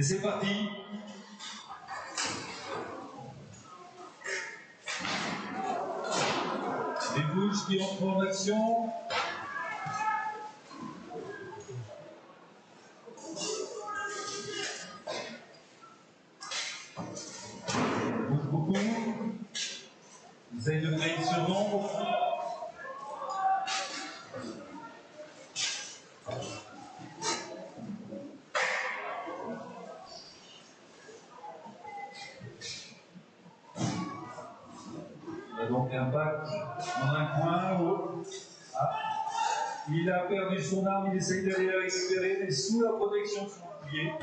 Et c'est parti. Les bouches qui entrent en action. Bouge beaucoup. Essaye de créer sur l'ombre. Il a donc un bac dans un coin. Ah. Il a perdu son arme, il essaye d'aller la récupérer, mais sous la protection de son bouclier.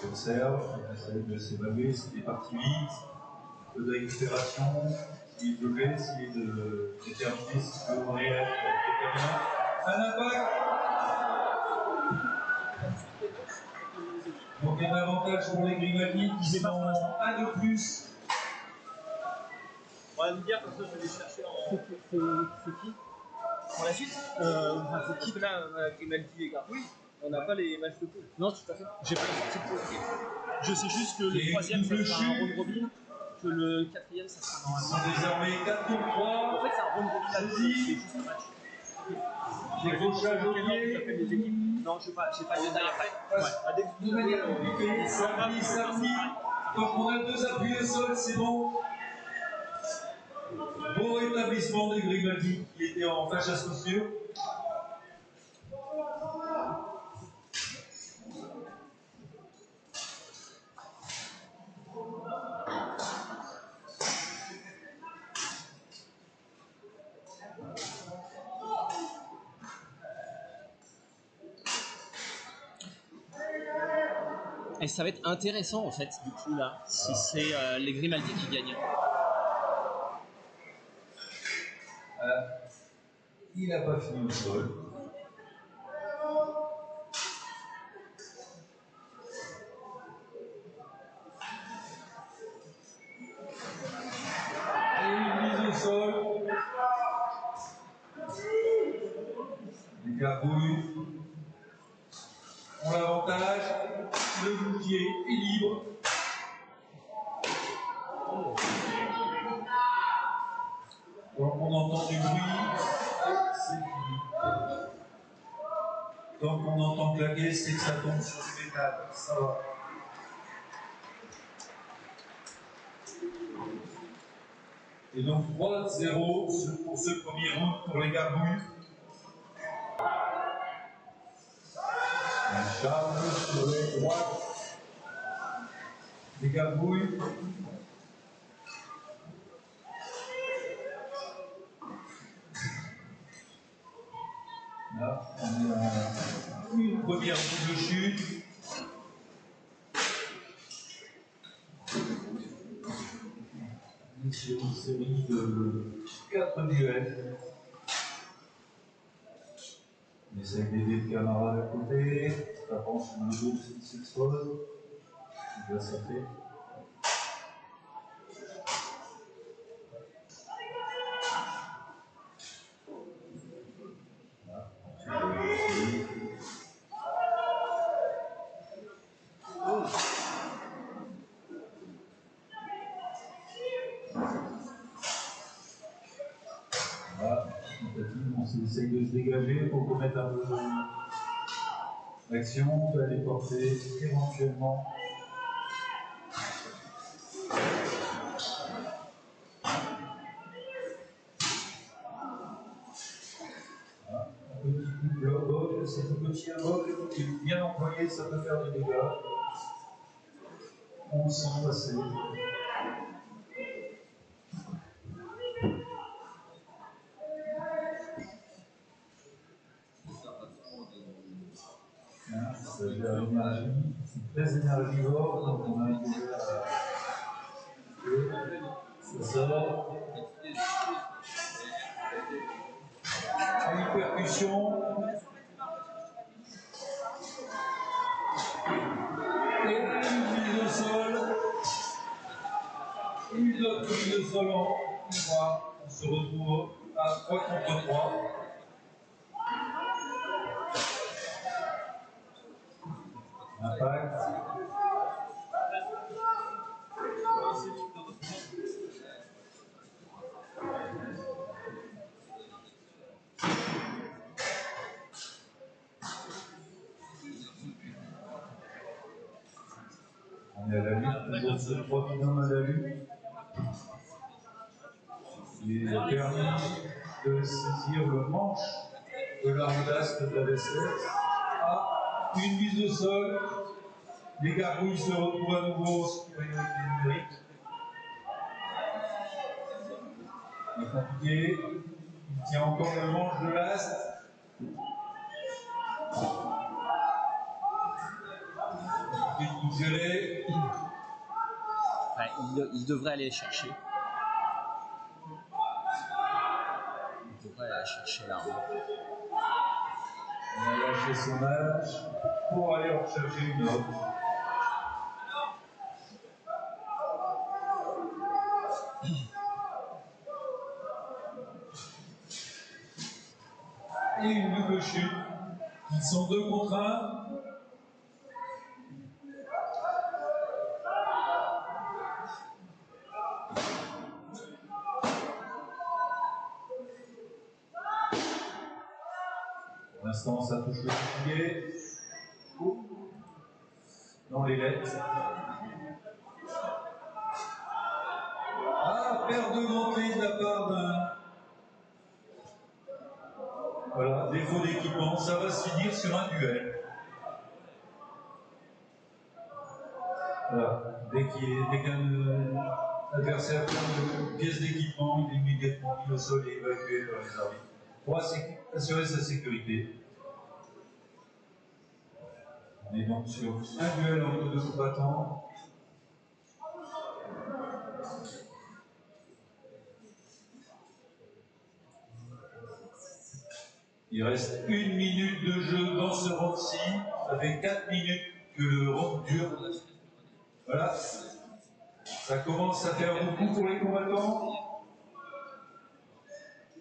Il observe, il essaie de s'évaluer, s'il est parti vite, un peu de récupération, s'il est bloqué, s'il est déterminé, s'il peut ouvrir déterminant. Un impact. Donc un avantage pour les Grimaldi qui sont un de plus. On va me dire, comme ça je vais les chercher en. C'est qui? Pour la suite C'est qui? Parce que là, on a Grimaldi et Gargouille, on n'a pas les matchs de poule. Non, tout à fait. J'ai pas la sortie de poule. Je sais juste que le troisième, ça sera un round robin, que le quatrième, ça sera Ils normalement. sont désormais 4 contre 3. En fait, c'est un round robin à deux, c'est juste un match. Décrochage au Quel ordre pied. t'appelles les équipes? Non, j'ai pas le détail après. Ouais. De manière compliquée, samedi. Donc on a 2 appuis au sol, c'est bon. Bon rétablissement des Grimaldi qui était en fâche à chaussures. Et ça va être intéressant en fait, du coup là, si c'est les Grimaldi qui gagnent. Il n'a pas fini au sol. Et une mise au sol. Les Gargouilles ont l'avantage. Le bouclier est libre. Donc on entend du bruit. C'est fini. Tant qu'on entend claquer, c'est que ça tombe sur le métal. Ça va. Et donc 3-0 pour ce premier round pour les Gargouilles. Un charge sur les droites des Gargouilles. Là, on a une première double chute. On est sur une série de 4 duels. On essaie d'aider le camarade à côté. Ça pense sur le dos s'il s'expose. Là, ça fait. Voilà, on essaye de se dégager pour remettre un peu d'action, on peut aller porter éventuellement. Voilà, un petit coup de bloc, c'est un petit bloc qui est bien employé, ça peut faire des dégâts. On sent passer. Ça gère l'énergie, c'est très énergivore, donc on a un dégât ça sort. Une percussion. Et une mise au sol. Une autre mise au sol en droit. On se retrouve à 3 contre 3. Impact. On est à la lutte, toujours ce 3 binômes à la lutte. Il est permis de saisir le manche de l'armadasse de l'adversaire. Ah, une mise au sol. Les gargouilles se retrouvent à nouveau en supériorité numérique. C'est compliqué. Il tient encore le manche de l'ast. Il gelé. Ouais, il devrait aller chercher. Il devrait aller chercher l'arme. Il a lâché son match pour aller en chercher une autre. Et une double chute. Ils sont 2 contre 1. Pour l'instant, ça touche le pied. Dans les lettres. Ah, perte de montée de la part d'un. Voilà, défaut d'équipement, ça va se finir sur un duel. Voilà, dès qu'un adversaire prend de pièces d'équipement, il est immédiatement mis au sol et évacué par les arbitres pour assurer sa sécurité. On est donc sur un duel entre 2 combattants. Il reste 1 minute de jeu dans ce round-ci. Ça fait 4 minutes que le round dure. Voilà. Ça commence à faire beaucoup pour les combattants.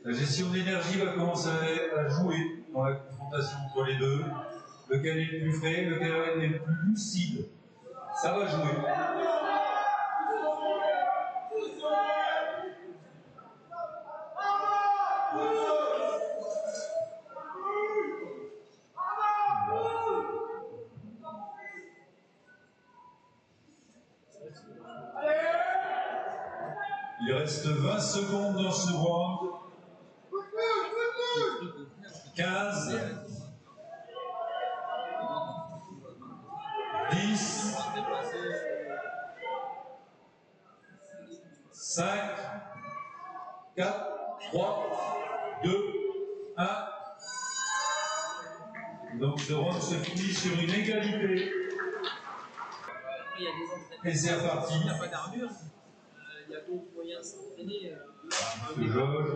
La gestion de l'énergie va commencer à jouer dans la confrontation entre les deux. Lequel est le plus frais, lequel est le plus lucide. Ça va jouer. Il reste 20 secondes dans ce round. 15. 10. 5. 4. 3. 2. 1. Donc ce round se finit sur une égalité. Et c'est reparti. Il n'y a pas d'armure. Il y a d'autres moyens de s'entraîner. Se jauge.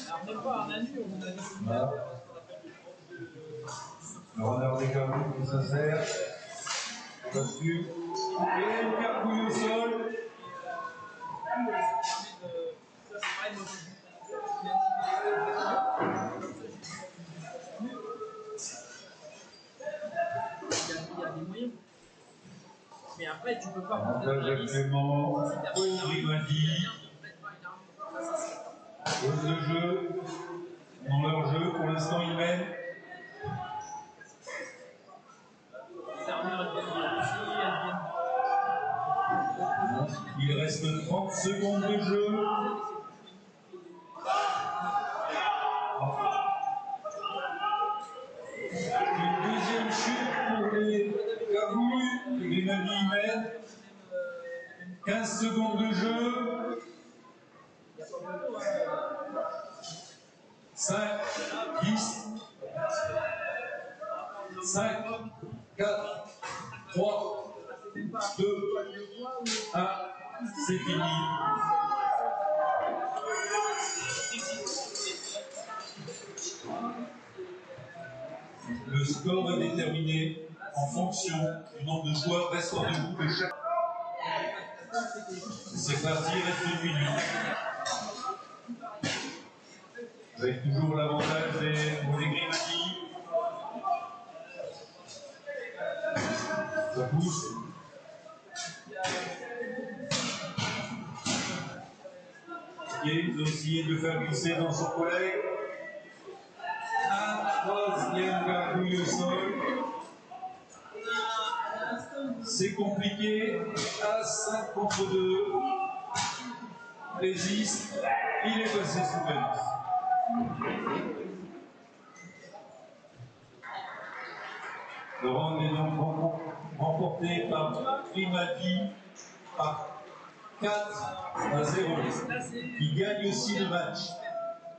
Alors, même pas en armure, on a des Voilà. Le renard des gargouilles qui s'insère. Là-dessus. Et une gargouille au sol. Il y a des moyens. Mais après, tu peux pas Avantage actuellement pour Rimadi. Pause de jeu. Dans leur jeu, pour l'instant, ils mènent. Il reste 30 secondes de jeu. Une deuxième chute pour les gargouilles. Rimadi mène. 15 secondes de jeu. 5, 10, 5, 4, 3, 2, 1, c'est fini. Le score est déterminé en fonction du nombre de joueurs restant debout de chaque. C'est parti, il reste 1 minute. avec toujours l'avantage des Grimati. Ça pousse. Il a essayé de faire glisser dans son collègue. Un troisième gargouille au sol. C'est compliqué. À 5 contre 2. Résiste. Il est passé sous pénalité. Le round est donc remporté par Grimati par 4-0. Il gagne aussi le match.